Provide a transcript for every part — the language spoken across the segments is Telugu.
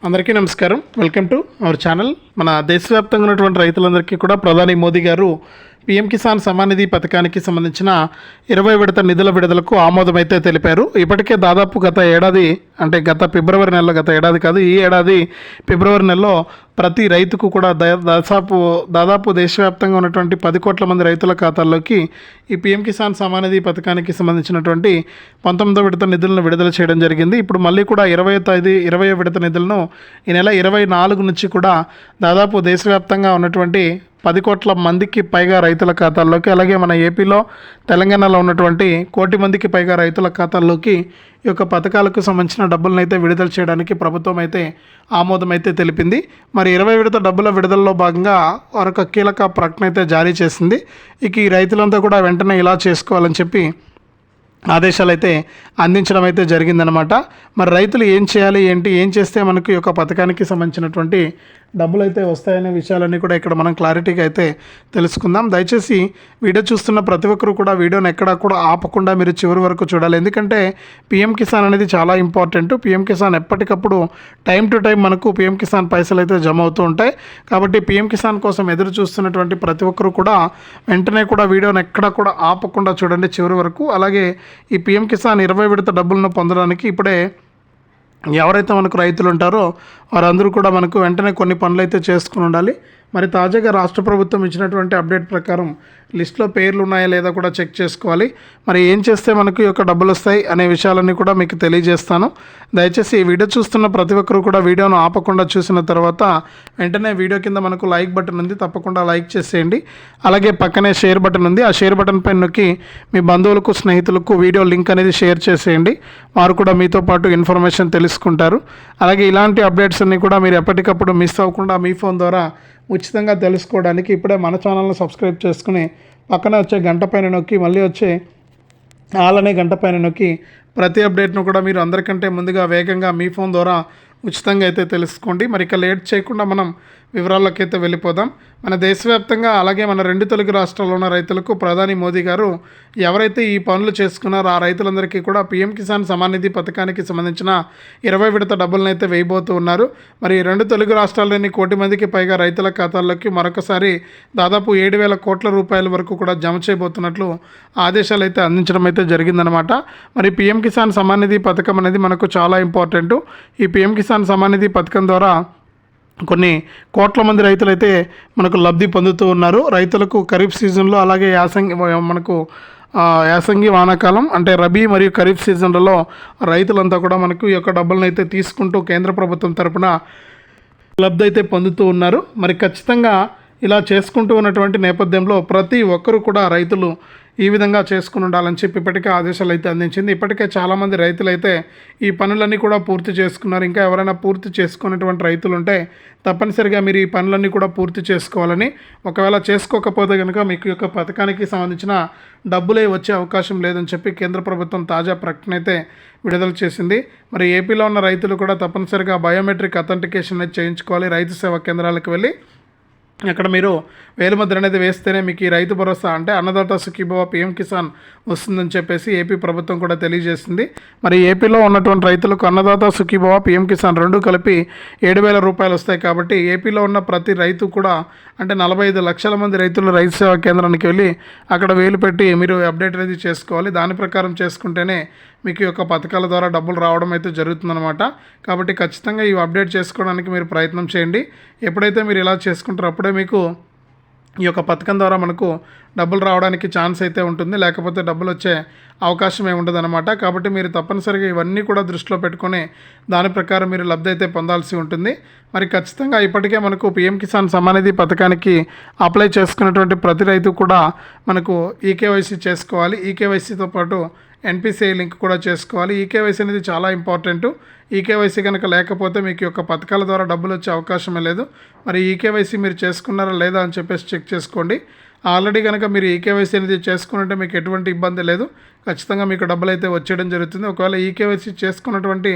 అందరికీ నమస్కారం. Welcome to our channel. మన దేశవ్యాప్తంగా ఉన్నటువంటి రైతులందరికీ కూడా ప్రధాని మోదీ గారు పీఎం కిసాన్ సమ్మాన్ నిధి పథకానికి సంబంధించిన 20 విడత నిధుల విడుదలకు ఆమోదమైతే తెలిపారు. ఇప్పటికే దాదాపు గత ఫిబ్రవరి నెలలో, గత ఏడాది కాదు, ఈ ఏడాది ఫిబ్రవరి నెలలో ప్రతి రైతుకు కూడా దాదాపు దేశవ్యాప్తంగా ఉన్నటువంటి 10 కోట్ల మంది రైతుల ఖాతాల్లోకి ఈ పీఎం కిసాన్ సమ్మాన్ నిధి పథకానికి సంబంధించినటువంటి 19వ విడత నిధులను విడుదల చేయడం జరిగింది. ఇప్పుడు మళ్ళీ కూడా 20వ విడత నిధులను ఈ నెల 24 నుంచి కూడా దాదాపు దేశవ్యాప్తంగా ఉన్నటువంటి 10 కోట్ల మందికి పైగా రైతుల ఖాతాల్లోకి, అలాగే మన ఏపీలో, తెలంగాణలో ఉన్నటువంటి 1 కోటి మందికి పైగా రైతుల ఖాతాల్లోకి ఈ యొక్క పథకాలకు సంబంధించిన డబ్బులను అయితే విడుదల చేయడానికి ప్రభుత్వం అయితే ఆమోదం అయితే తెలిపింది. మరి 20 విడత డబ్బుల విడుదలలో భాగంగా వారొక కీలక ప్రకటన అయితే జారీ చేసింది. ఇక ఈ రైతులంతా కూడా వెంటనే ఇలా చేసుకోవాలని చెప్పి ఆదేశాలు అయితే అందించడం అయితే జరిగిందనమాట. మరి రైతులు ఏం చేయాలి, ఏం చేస్తే మనకు ఈ యొక్క పథకానికి సంబంధించినటువంటి డబ్బులు అయితే వస్తాయనే విషయాలన్నీ కూడా ఇక్కడ మనం క్లారిటీగా అయితే తెలుసుకుందాం. దయచేసి వీడియో చూస్తున్న ప్రతి ఒక్కరు కూడా వీడియోని ఎక్కడా కూడా ఆపకుండా మీరు చివరి వరకు చూడాలి. ఎందుకంటే పీఎం కిసాన్ అనేది చాలా ఇంపార్టెంట్. పీఎం కిసాన్ ఎప్పటికప్పుడు టైం టు టైం మనకు పీఎం కిసాన్ పైసలు అయితే జమ అవుతూ ఉంటాయి. కాబట్టి పీఎం కిసాన్ కోసం ఎదురు చూస్తున్నటువంటి ప్రతి ఒక్కరు కూడా వెంటనే కూడా వీడియోని ఎక్కడా కూడా ఆపకుండా చూడండి చివరి వరకు. అలాగే ఈ పీఎం కిసాన్ 20 విడత డబ్బులను పొందడానికి ఇప్పుడే ఎవరైతే మనకు రైతులు ఉంటారో వారందరూ కూడా మనకు వెంటనే కొన్ని పనులు అయితే చేసుకుని ఉండాలి. మరి తాజాగా రాష్ట్ర ప్రభుత్వం ఇచ్చినటువంటి అప్డేట్ ప్రకారం లిస్టులో పేర్లు ఉన్నాయా లేదా కూడా చెక్ చేసుకోవాలి. మరి ఏం చేస్తే మనకు ఈ యొక్క డబ్బులు వస్తాయి అనే విషయాలన్నీ కూడా మీకు తెలియజేస్తాను. దయచేసి ఈ వీడియో చూస్తున్న ప్రతి ఒక్కరు కూడా వీడియోను ఆపకుండా చూసిన తర్వాత వెంటనే వీడియో కింద మనకు లైక్ బటన్ ఉంది, తప్పకుండా లైక్ చేసేయండి. అలాగే పక్కనే షేర్ బటన్ ఉంది, ఆ షేర్ బటన్ పైన నొక్కి మీ బంధువులకు, స్నేహితులకు వీడియో లింక్ అనేది షేర్ చేసేయండి. వారు కూడా మీతో పాటు ఇన్ఫర్మేషన్ తెలుసుకుంటారు. అలాగే ఇలాంటి అప్డేట్స్ అన్నీ కూడా మీరు ఎప్పటికప్పుడు మిస్ అవ్వకుండా మీ ఫోన్ ద్వారా ఉచితంగా తెలుసుకోవడానికి ఇప్పుడే మన ఛానల్ని సబ్స్క్రైబ్ చేసుకుని పక్కనే వచ్చే గంట పైన నొక్కి, మళ్ళీ వచ్చే ఆల్ అనే గంట పైన నొక్కి ప్రతి అప్డేట్ను కూడా మీరు అందరికంటే ముందుగా వేగంగా మీ ఫోన్ ద్వారా ఉచితంగా అయితే తెలుసుకోండి. మరి ఇక లేట్ చేయకుండా మనం వివరాల్లోకి అయితే వెళ్ళిపోదాం. మన దేశవ్యాప్తంగా అలాగే మన 2 తెలుగు రాష్ట్రాల్లో ఉన్న రైతులకు ప్రధాని మోదీ గారు ఎవరైతే ఈ పనులు చేసుకున్నారో ఆ రైతులందరికీ కూడా పీఎం కిసాన్ సమ్మాన్ నిధి పథకానికి సంబంధించిన 20 విడత డబ్బులను అయితే వేయబోతూ ఉన్నారు. మరి 2 తెలుగు రాష్ట్రాల్లోని 1 కోటి మందికి పైగా రైతుల ఖాతాల్లోకి మరొకసారి దాదాపు 7,000 కోట్ల రూపాయల వరకు కూడా జమ చేయబోతున్నట్లు ఆదేశాలు అయితే అందించడం అయితే జరిగిందనమాట. మరి పీఎం కిసాన్ సమ్మాన్ నిధి పథకం అనేది మనకు చాలా ఇంపార్టెంట్. ఈ పీఎం కిసాన్ సమ్మాన్ నిధి పథకం ద్వారా కొన్ని కోట్ల మంది రైతులైతే మనకు లబ్ధి పొందుతూ ఉన్నారు. రైతులకు ఖరీఫ్ సీజన్లో, అలాగే యాసంగి వానాకాలం అంటే రబీ మరియు ఖరీఫ్ సీజన్లలో రైతులంతా కూడా మనకు ఈ యొక్క డబ్బులను అయితే తీసుకుంటూ కేంద్ర ప్రభుత్వం తరపున లబ్ధి అయితే పొందుతూ ఉన్నారు. మరి ఖచ్చితంగా ఇలా చేసుకుంటూ ఉన్నటువంటి నేపథ్యంలో ప్రతి ఒక్కరు కూడా రైతులు ఈ విధంగా చేసుకుని ఉండాలని చెప్పి ఇప్పటికే ఆదేశాలు అయితే అందించింది. ఇప్పటికే చాలామంది రైతులు అయితే ఈ పనులన్నీ కూడా పూర్తి చేసుకున్నారు. ఇంకా ఎవరైనా పూర్తి చేసుకున్నటువంటి రైతులు ఉంటే తప్పనిసరిగా మీరు ఈ పనులన్నీ కూడా పూర్తి చేసుకోవాలని, ఒకవేళ చేసుకోకపోతే కనుక మీకు యొక్క పథకానికి సంబంధించిన డబ్బులే వచ్చే అవకాశం లేదని చెప్పి కేంద్ర ప్రభుత్వం తాజా ప్రకటన అయితే విడుదల చేసింది. మరి ఏపీలో ఉన్న రైతులు కూడా తప్పనిసరిగా బయోమెట్రిక్ అథెంటికేషన్ అనేది చేయించుకోవాలి. రైతు సేవా కేంద్రాలకు వెళ్ళి అక్కడ మీరు వేలిముద్ర అనేది వేస్తేనే మీకు ఈ రైతు భరోసా అంటే అన్నదాత సుఖీభవ పీఎం కిసాన్ వస్తుందని చెప్పేసి ఏపీ ప్రభుత్వం కూడా తెలియజేసింది. మరి ఏపీలో ఉన్నటువంటి రైతులకు అన్నదాత సుఖీభవ పీఎం కిసాన్ 2 కలిపి 7,000 రూపాయలు వస్తాయి. కాబట్టి ఏపీలో ఉన్న ప్రతి రైతు కూడా అంటే 45 లక్షల మంది రైతులు రైతు సేవా కేంద్రానికి వెళ్ళి అక్కడ వేలు పెట్టి మీరు అప్డేట్ అనేది చేసుకోవాలి. దాని ప్రకారం చేసుకుంటేనే మీకు యొక్క పథకాల ద్వారా డబ్బులు రావడం అయితే జరుగుతుందన్నమాట. కాబట్టి ఖచ్చితంగా ఇవి అప్డేట్ చేసుకోవడానికి మీరు ప్రయత్నం చేయండి. ఎప్పుడైతే మీరు ఇలా చేసుకుంటారో అప్పుడే మీకు ఈ యొక్క పథకం ద్వారా మనకు డబ్బులు రావడానికి ఛాన్స్ అయితే ఉంటుంది, లేకపోతే డబ్బులు వచ్చే అవకాశం ఏమి ఉండదన్నమాట. కాబట్టి మీరు తప్పనిసరిగా ఇవన్నీ కూడా దృష్టిలో పెట్టుకొని దాని ప్రకారం మీరు లబ్ధి అయితే పొందాల్సి ఉంటుంది. మరి ఖచ్చితంగా ఇప్పటికే మనకు పీఎం కిసాన్ సమ్మాన్ నిధి పథకానికి అప్లై చేసుకున్నటువంటి ప్రతి రైతు కూడా మనకు ఈకేవైసీ చేసుకోవాలి. ఈకేవైసీతో పాటు ఎన్పిసిఐ లింక్ కూడా చేసుకోవాలి. ఈకేవైసీ అనేది చాలా ఇంపార్టెంట్. ఈకేవైసీ కనుక లేకపోతే మీకు యొక్క పథకాల ద్వారా డబ్బులు వచ్చే అవకాశమే లేదు. మరి ఈకేవైసీ మీరు చేసుకున్నారా లేదా అని చెప్పేసి చెక్ చేసుకోండి. ఆల్రెడీ కనుక మీరు ఈకేవైసీ అనేది చేసుకుంటే మీకు ఎటువంటి ఇబ్బంది లేదు, ఖచ్చితంగా మీకు డబ్బులు అయితే వచ్చేయడం జరుగుతుంది. ఒకవేళ ఈకేవైసీ చేసుకున్నటువంటి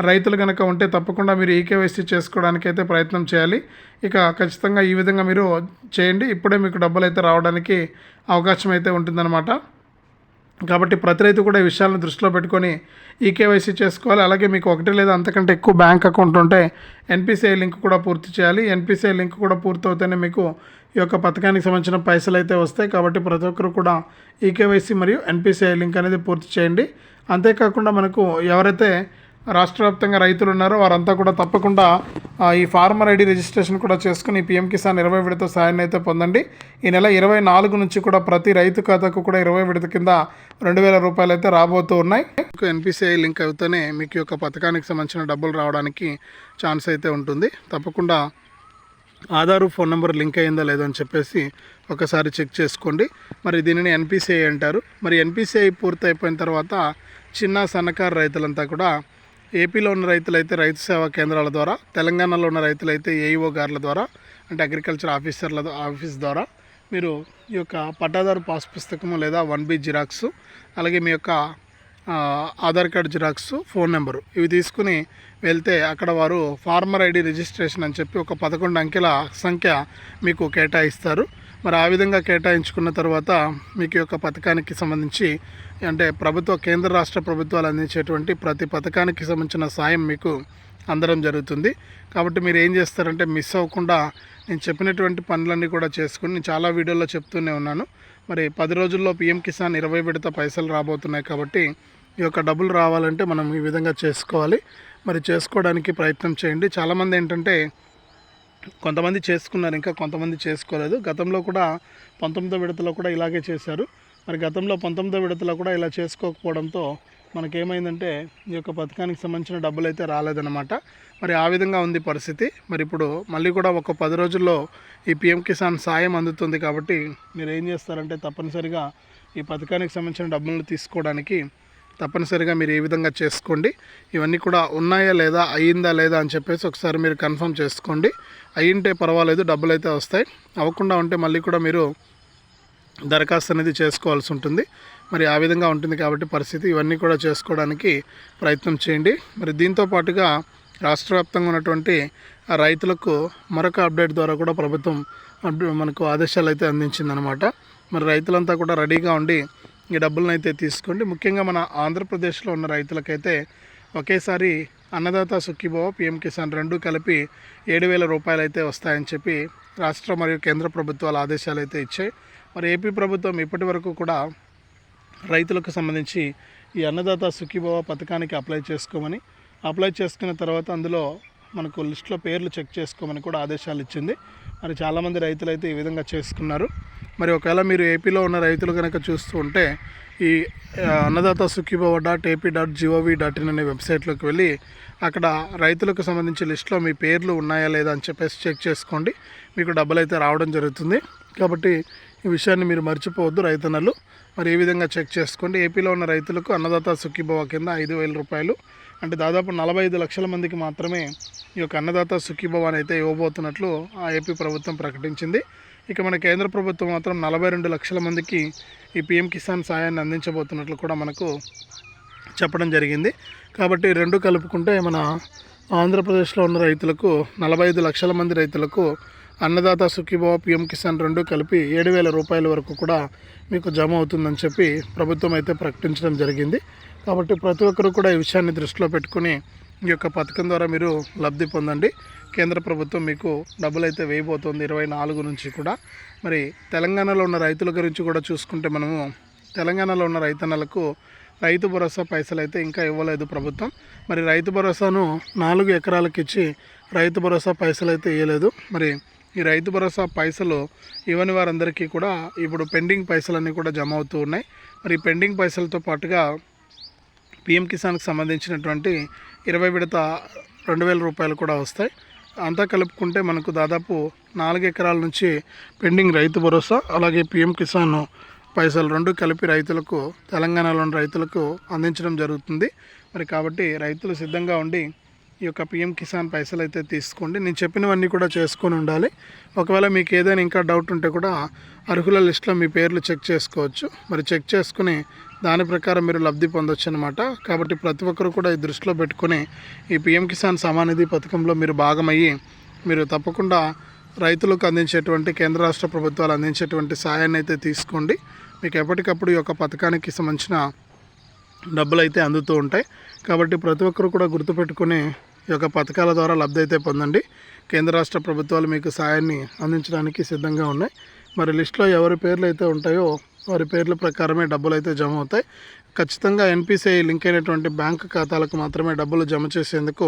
రైతులు కనుక ఉంటే తప్పకుండా మీరు ఈకేవైసీ చేసుకోవడానికి అయితే ప్రయత్నం చేయాలి. ఇక ఖచ్చితంగా ఈ విధంగా మీరు చేయండి. ఇప్పుడే మీకు డబ్బులు అయితే రావడానికి అవకాశం అయితే ఉంటుందన్నమాట. కాబట్టి ప్రతి రైతు కూడా ఈ విషయాలను దృష్టిలో పెట్టుకొని ఈకేవైసీ చేసుకోవాలి. అలాగే మీకు ఒకటి లేదా అంతకంటే ఎక్కువ బ్యాంక్ అకౌంట్ ఉంటే ఎన్పిసిఐ లింక్ కూడా పూర్తి చేయాలి. ఎన్పిసిఐ లింక్ కూడా పూర్తి అవుతేనే మీకు ఈ యొక్క పథకానికి సంబంధించిన పైసలు అయితే వస్తాయి. కాబట్టి ప్రతి ఒక్కరు కూడా ఈకేవైసీ మరియు ఎన్పిసిఐ లింక్ అనేది పూర్తి చేయండి. అంతేకాకుండా మనకు ఎవరైతే రాష్ట్ర వ్యాప్తంగా రైతులు ఉన్నారో వారంతా కూడా తప్పకుండా ఈ ఫార్మర్ ఐడి రిజిస్ట్రేషన్ కూడా చేసుకుని పిఎం కిసాన్ 20 విడత సాయాన్ని అయితే పొందండి. ఈ నెల 24 నుంచి కూడా ప్రతి రైతు ఖాతాకు కూడా 20 విడత కింద 2000 రూపాయలు అయితే రాబోతూ ఉన్నాయి. ఎన్పిసిఐ లింక్ అవుతూనే మీకు యొక్క పథకానికి సంబంధించిన డబ్బులు రావడానికి ఛాన్స్ అయితే ఉంటుంది. తప్పకుండా ఆధారు ఫోన్ నెంబర్ లింక్ అయిందా లేదో అని చెప్పేసి ఒకసారి చెక్ చేసుకోండి. మరి దీనిని ఎన్పిసిఐ అంటారు. మరి ఎన్పిసిఐ పూర్తి అయిపోయిన తర్వాత చిన్న సన్నకారు రైతులంతా కూడా ఏపీలో ఉన్న రైతులైతే రైతు సేవా కేంద్రాల ద్వారా, తెలంగాణలో ఉన్న రైతులైతే ఏఈఓ గార్ల ద్వారా అంటే అగ్రికల్చర్ ఆఫీస్ ద్వారా మీరు ఈ యొక్క పట్టాదారు పాస్ పుస్తకము లేదా 1B జిరాక్స్, అలాగే మీ యొక్క Aadhaar card xerox, phone number ఇవి తీసుకుని వెళ్తే అక్కడ వారు ఫార్మర్ ఐడి రిజిస్ట్రేషన్ అని చెప్పి ఒక 11 అంకెల సంఖ్య మీకు కేటాయిస్తారు. మరి ఆ విధంగా కేటాయించుకున్న తర్వాత మీకు యొక్క పథకానికి సంబంధించి అంటే కేంద్ర రాష్ట్ర ప్రభుత్వాలు అందించేటువంటి ప్రతి పథకానికి సంబంధించిన సాయం మీకు అందడం జరుగుతుంది. కాబట్టి మీరు ఏం చేస్తారంటే మిస్ అవ్వకుండా నేను చెప్పినటువంటి పనులన్నీ కూడా చేసుకుని నేను చాలా వీడియోలో చెప్తూనే ఉన్నాను. మరి 10 రోజుల్లో పిఎం కిసాన్ 20 విడత పైసలు రాబోతున్నాయి. కాబట్టి ఈ యొక్క డబ్బులు రావాలంటే మనం ఈ విధంగా చేసుకోవాలి. మరి చేసుకోవడానికి ప్రయత్నం చేయండి. చాలామంది ఏంటంటే కొంతమంది చేసుకున్నారు, ఇంకా కొంతమంది చేసుకోలేదు. గతంలో కూడా 19వ విడతలో కూడా ఇలాగే చేశారు. మరి గతంలో 19వ విడతలో కూడా ఇలా చేసుకోకపోవడంతో మనకేమైందంటే ఈ యొక్క పథకానికి సంబంధించిన డబ్బులు అయితే రాలేదన్నమాట. మరి ఆ విధంగా ఉంది పరిస్థితి. మరి ఇప్పుడు మళ్ళీ కూడా ఒక 10 రోజుల్లో ఈ పిఎం కిసాన్ సాయం అందుతుంది. కాబట్టి మీరు ఏం చేస్తారంటే తప్పనిసరిగా ఈ పథకానికి సంబంధించిన డబ్బులను తీసుకోవడానికి తప్పనిసరిగా మీరు ఈ విధంగా చేసుకోండి. ఇవన్నీ కూడా ఉన్నాయా లేదా, అయ్యిందా లేదా అని చెప్పేసి ఒకసారి మీరు కన్ఫర్మ్ చేసుకోండి. అయ్యింటే పర్వాలేదు, డబ్బులు అయితే వస్తాయి. అవ్వకుండా ఉంటే మళ్ళీ కూడా మీరు దరఖాస్తు అనేది చేసుకోవాల్సి ఉంటుంది. మరి ఆ విధంగా ఉంటుంది కాబట్టి పరిస్థితి. ఇవన్నీ కూడా చేసుకోవడానికి ప్రయత్నం చేయండి. మరి దీంతో పాటుగా రాష్ట్ర వ్యాప్తంగా ఉన్నటువంటి రైతులకు మరొక అప్డేట్ ద్వారా కూడా ప్రభుత్వం మనకు ఆదేశాలు అయితే అందించిందనమాట. మరి రైతులంతా కూడా రెడీగా ఉండి ఈ డబ్బులను అయితే తీసుకోండి. ముఖ్యంగా మన ఆంధ్రప్రదేశ్లో ఉన్న రైతులకైతే ఒకేసారి అన్నదాత సుఖీభవ, పిఎం కిసాన్ రెండు కలిపి 7,000 రూపాయలు అయితే వస్తాయని చెప్పి రాష్ట్ర మరియు కేంద్ర ప్రభుత్వాల ఆదేశాలు అయితే ఇచ్చాయి. మరి ఏపీ ప్రభుత్వం ఇప్పటి వరకు కూడా రైతులకు సంబంధించి ఈ అన్నదాత సుఖీభవ పథకానికి అప్లై చేసుకున్న తర్వాత అందులో మనకు లిస్టులో పేర్లు చెక్ చేసుకోమని కూడా ఆదేశాలు ఇచ్చింది. మరి చాలామంది రైతులు అయితే ఈ విధంగా చేసుకున్నారు. మరి ఒకవేళ మీరు ఏపీలో ఉన్న రైతులు కనుక చూస్తూ ఉంటే ఈ అన్నదాత సుఖీభవ .ap.gov.in అనే వెబ్సైట్లోకి వెళ్ళి అక్కడ రైతులకు సంబంధించి లిస్టులో మీ పేర్లు ఉన్నాయా లేదా అని చెప్పేసి చెక్ చేసుకోండి. మీకు డబ్బులు అయితే రావడం జరుగుతుంది. కాబట్టి ఈ విషయాన్ని మీరు మర్చిపోవద్దు రైతన్నలు. మరి ఈ విధంగా చెక్ చేసుకోండి. ఏపీలో ఉన్న రైతులకు అన్నదాత సుఖీభవ కింద 5,000 రూపాయలు అంటే దాదాపు 45 లక్షల మందికి మాత్రమే ఈ యొక్క అన్నదాత సుఖీభవాన్ని అయితే ఇవ్వబోతున్నట్లు ఆ ఏపీ ప్రభుత్వం ప్రకటించింది. ఇక మన కేంద్ర ప్రభుత్వం మాత్రం 42 లక్షల మందికి ఈ పిఎం కిసాన్ సాయాన్ని అందించబోతున్నట్లు కూడా మనకు చెప్పడం జరిగింది. కాబట్టి రెండు కలుపుకుంటే మన ఆంధ్రప్రదేశ్లో ఉన్న రైతులకు 45 లక్షల మంది రైతులకు అన్నదాత సుఖీభవ, పిఎం కిసాన్ రెండు కలిపి 7,000 రూపాయల వరకు కూడా మీకు జమ అవుతుందని చెప్పి ప్రభుత్వం అయితే ప్రకటించడం జరిగింది. కాబట్టి ప్రతి ఒక్కరూ కూడా ఈ విషయాన్ని దృష్టిలో పెట్టుకుని ఈ యొక్క పథకం ద్వారా మీరు లబ్ధి పొందండి. కేంద్ర ప్రభుత్వం మీకు డబ్బులు అయితే వేయబోతోంది 24 నుంచి కూడా. మరి తెలంగాణలో ఉన్న రైతుల గురించి కూడా చూసుకుంటే మనము తెలంగాణలో ఉన్న రైతన్నలకు రైతు భరోసా పైసలు అయితే ఇంకా ఇవ్వలేదు ప్రభుత్వం. మరి రైతు భరోసాను 4 ఎకరాలకు ఇచ్చి రైతు భరోసా పైసలు అయితే ఇవ్వలేదు. మరి ఈ రైతు భరోసా పైసలు ఇవ్వని వారందరికీ కూడా ఇప్పుడు పెండింగ్ పైసలన్నీ కూడా జమ అవుతూ ఉన్నాయి. మరి పెండింగ్ పైసలతో పాటుగా పిఎం కిసాన్కి సంబంధించినటువంటి 20 విడత 2,000 రూపాయలు కూడా వస్తాయి. అంతా కలుపుకుంటే మనకు దాదాపు 4 ఎకరాల నుంచి పెండింగ్ రైతు భరోసా అలాగే పిఎం కిసాన్ పైసలు రెండు కలిపి రైతులకు, తెలంగాణలోని రైతులకు అందించడం జరుగుతుంది. మరి కాబట్టి రైతులు సిద్ధంగా ఉండి ఈ యొక్క పిఎం కిసాన్ పైసలు అయితే తీసుకోండి. నేను చెప్పినవన్నీ కూడా చేసుకొని ఉండాలి. ఒకవేళ మీకు ఏదైనా ఇంకా డౌట్ ఉంటే కూడా అర్హుల లిస్టులో మీ పేర్లు చెక్ చేసుకోవచ్చు. మరి చెక్ చేసుకుని దాని ప్రకారం మీరు లబ్ధి పొందొచ్చు అనమాట. కాబట్టి ప్రతి ఒక్కరు కూడా ఈ దృష్టిలో పెట్టుకొని ఈ పిఎం కిసాన్ సమానిధి పథకంలో మీరు భాగమయ్యి మీరు తప్పకుండా రైతులకు అందించేటువంటి కేంద్ర రాష్ట్ర ప్రభుత్వాలు అందించేటువంటి సాయాన్ని అయితే తీసుకోండి. మీకు ఎప్పటికప్పుడు ఈ యొక్క పథకానికి సంబంధించిన డబ్బులు అయితే అందుతూ ఉంటాయి. కాబట్టి ప్రతి ఒక్కరు కూడా గుర్తుపెట్టుకుని ఈ యొక్క పథకాల ద్వారా లబ్ధి అయితే పొందండి. కేంద్ర రాష్ట్ర ప్రభుత్వాలు మీకు సాయాన్ని అందించడానికి సిద్ధంగా ఉన్నాయి. మరి లిస్టులో ఎవరి పేర్లు అయితే ఉంటాయో వారి పేర్ల ప్రకారమే డబ్బులు అయితే జమ అవుతాయి. ఖచ్చితంగా ఎన్పిసిఐ లింక్ అయినటువంటి బ్యాంకు ఖాతాలకు మాత్రమే డబ్బులు జమ చేసేందుకు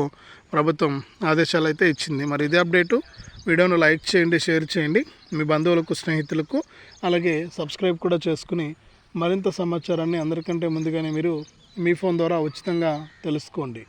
ప్రభుత్వం ఆదేశాలు అయితే ఇచ్చింది. మరి ఇదే అప్డేటు. వీడియోను లైక్ చేయండి, షేర్ చేయండి మీ బంధువులకు, స్నేహితులకు. అలాగే సబ్స్క్రైబ్ కూడా చేసుకుని మరింత సమాచారాన్ని అందరికంటే ముందుగానే మీరు మీ ఫోన్ ద్వారా ఉచితంగా తెలుసుకోండి.